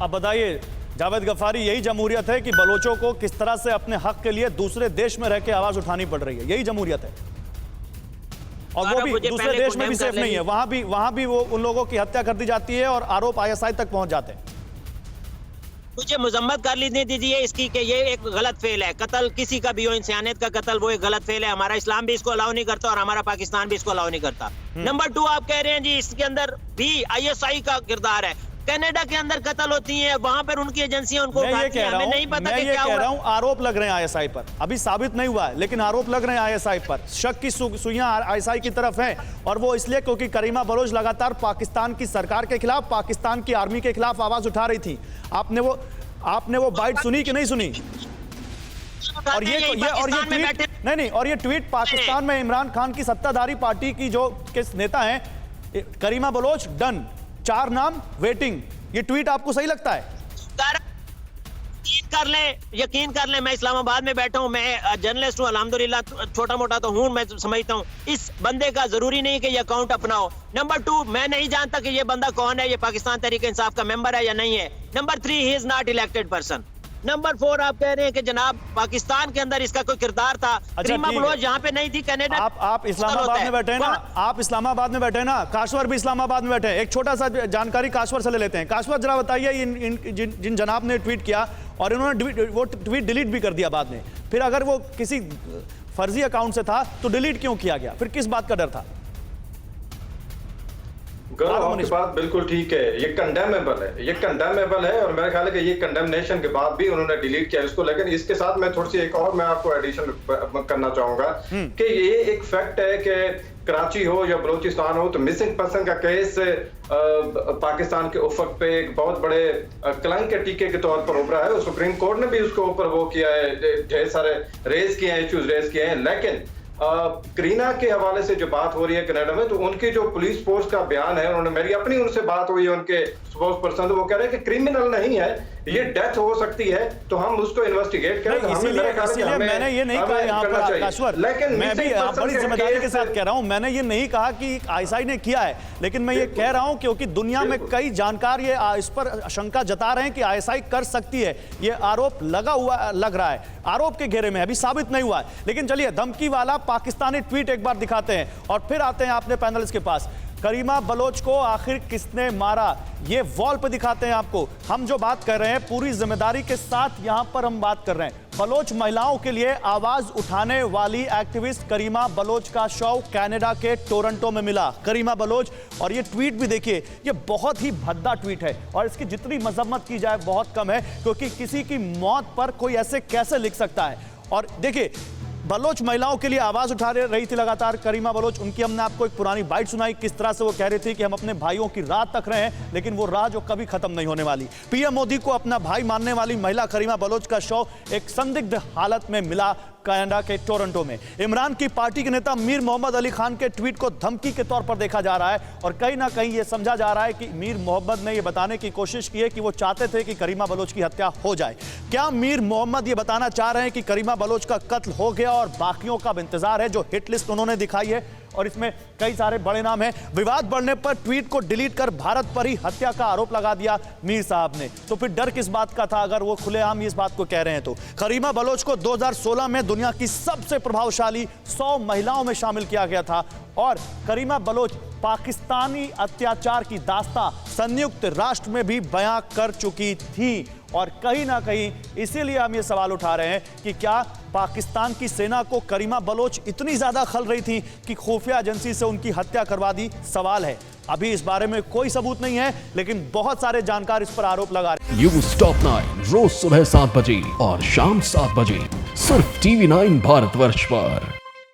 अब बताइए जावेद गफ्फारी, यही जमहूरियत है कि बलोचों को किस तरह से अपने हक के लिए दूसरे देश में रह के आवाज उठानी पड़ रही है? यही जमहूरियत है। और वो भी दूसरे देश में भी सेफ नहीं है, वहां भी वो उन लोगों की हत्या कर दी जाती है और आरोप आईएसआई तक पहुंच जाते हैं। मुझे मजम्मत कर लेने दीजिए इसकी कि ये एक गलत फेल है। कत्ल किसी का भी हो, इंसानियत का कत्ल, वो एक गलत फेल है। हमारा इस्लाम भी इसको अलाउ नहीं करता और हमारा पाकिस्तान भी इसको अलाउ नहीं करता। नंबर 2, आप कह रहे हैं जी इसके अंदर भी आईएसआई का किरदार है। कनाडा के अंदर कत्ल होती हैं, वहां पर उनकी एजेंसियां उनको उठाती हैं, हमें नहीं पता कि क्या हुआ। आरोप लग रहे हैं आईएसआई पर, अभी साबित नहीं हुआ है लेकिन आरोप लग रहे हैं आईएसआई पर। शक की सुइयां आईएसआई की तरफ हैं और वो इसलिए क्योंकि करीमा बलोच लगातार पाकिस्तान की सरकार के खिलाफ, पाकिस्तान की आर्मी के खिलाफ आवाज उठा रही थी। आपने वो बाइट सुनी कि नहीं सुनी? और ये ट्वीट नहीं, और ये ट्वीट पाकिस्तान में इमरान खान की सत्ताधारी पार्टी की जो के नेता हैं करीमा बलोच डन, 4 नाम वेटिंग, ये ट्वीट आपको सही लगता है? यकीन कर ले, मैं इस्लामाबाद में बैठा हूं, मैं जर्नलिस्ट हूं, अल्हम्दुलिल्लाह, छोटा मोटा तो हूं, मैं समझता हूं इस बंदे का जरूरी नहीं कि ये अकाउंट अपनाओ। नंबर 2, मैं नहीं जानता कि ये बंदा कौन है, ये पाकिस्तान तहरीक इंसाफ का मेंबर है या नहीं है। Number 3, he is not elected person. Number 4, आप कह रहे हैं कि जनाब पाकिस्तान के अंदर इसका कोई किरदार था। करीमा बलोच यहाँ पे नहीं थी, कनाडा। आप इस्लामाबाद में बैठे हैं ना, आप इस्लामाबाद में बैठे हैं ना, काश्वर भी इस्लामाबाद में बैठे हैं। एक छोटा सा जानकारी काश्वर से ले लेते हैं। काश्वर, जरा बताइए जिन जनाब ने ट्वीट किया और इन्होंने वो ट्वीट डिलीट भी कर दिया बाद में, फिर अगर वो किसी फर्जी अकाउंट से था तो डिलीट क्यों किया गया? फिर किस बात का डर था? आपकी बात बिल्कुल ठीक है, ये कंडेमेबल है, ये कंडेमेबल है और मेरा ख्याल है कि ये कंडेमनेशन के बाद भी उन्होंने डिलीट किया इसको। लेकिन इसके साथ मैं थोड़ी सी एक और मैं आपको एडिशन करना चाहूंगा कि ये एक फैक्ट है कि कराची हो या बलूचिस्तान हो तो मिसिंग पर्सन का केस पाकिस्तान के उफक पे एक बहुत बड़े कलंक के टीके के तौर पर उभरा है। सुप्रीम कोर्ट ने भी उसके ऊपर वो किया है, ढेर सारे रेज किए हैं, इश्यूज रेज किए हैं। लेकिन करीना के हवाले से जो बात हो रही है कनाडा में, तो उनकी जो पुलिस फोर्स का बयान है, उन्होंने मेरी अपनी उनसे बात हुई है, उनके स्पोक्स पर्सन, तो वो कह रहे हैं कि क्रिमिनल नहीं है, ये डेथ हो सकती है तो हम उसको इन्वेस्टिगेट करें। इसीलिए मैंने ये नहीं कहा यहाँ पर काश्वर, लेकिन मैं भी बड़ी जिम्मेदारी के साथ कह रहा हूँ, मैंने ये नहीं कहा कि आईएसआई ने किया है, लेकिन मैं ये कह रहा हूँ क्योंकि दुनिया में कई जानकार ये इस पर शंका जता रहे हैं कि आईएसआई कर सकती है। ये आरोप लग रहा है, आरोप के घेरे में, अभी साबित नहीं हुआ है। लेकिन चलिए धमकी वाला पाकिस्तानी ट्वीट एक बार दिखाते हैं और फिर आते हैं अपने पैनलिस्ट के पास। करीमा बलोच को आखिर किसने मारा, ये वॉल पे दिखाते हैं आपको। हम जो बात कर रहे हैं पूरी जिम्मेदारी के साथ यहां पर हम बात कर रहे हैं। बलोच महिलाओं के लिए आवाज उठाने वाली एक्टिविस्ट करीमा बलोच का शव कनाडा के टोरंटो में मिला। करीमा बलोच, और ये ट्वीट भी देखिए, ये बहुत ही भद्दा ट्वीट है और इसकी जितनी मजम्मत की जाए बहुत कम है, क्योंकि किसी की मौत पर कोई ऐसे कैसे लिख सकता है। और देखिए बलोच महिलाओं के लिए आवाज उठा रही थी लगातार करीमा बलोच। उनकी हमने आपको एक पुरानी बाइट सुनाई, किस तरह से वो कह रही थी कि हम अपने भाइयों की राह तक रहे हैं, लेकिन वो राह जो कभी खत्म नहीं होने वाली। पीएम मोदी को अपना भाई मानने वाली महिला करीमा बलोच का शव एक संदिग्ध हालत में मिला कनाडा के टोरंटो में। इमरान की पार्टी के नेता मीर मोहम्मद अली खान के ट्वीट को धमकी के तौर पर देखा जा रहा है और कहीं ना कहीं यह समझा जा रहा है कि मीर मोहम्मद ने यह बताने की कोशिश की है कि वो चाहते थे कि करीमा बलोच की हत्या हो जाए। क्या मीर मोहम्मद ये बताना चाह रहे हैं कि करीमा बलोच का कत्ल हो गया और बाकियों का इंतजार है? जो हिट लिस्ट उन्होंने दिखाई है और इसमें कई सारे बड़े नाम हैं। विवाद बढ़ने पर ट्वीट को डिलीट कर भारत पर ही हत्या का आरोप लगा दिया मीर साहब ने, तो फिर डर किस बात का था अगर वो खुलेआम इस बात को कह रहे हैं तो? करीमा बलोच को 2016 में दुनिया की सबसे प्रभावशाली 100 महिलाओं में शामिल किया गया था और करीमा बलोच पाकिस्तानी अत्याचार की दास्तां संयुक्त राष्ट्र में भी बयां कर चुकी थी। और कहीं ना कहीं इसीलिए हम ये सवाल उठा रहे हैं कि क्या पाकिस्तान की सेना को करीमा बलोच इतनी ज्यादा खल रही थी कि खुफिया एजेंसी से उनकी हत्या करवा दी? सवाल है, अभी इस बारे में कोई सबूत नहीं है, लेकिन बहुत सारे जानकार इस पर आरोप लगा रहे हैं। न्यूज़ टॉप 9 रोज सुबह 7 बजे और शाम 7 बजे सिर्फ TV9 भारतवर्ष पर।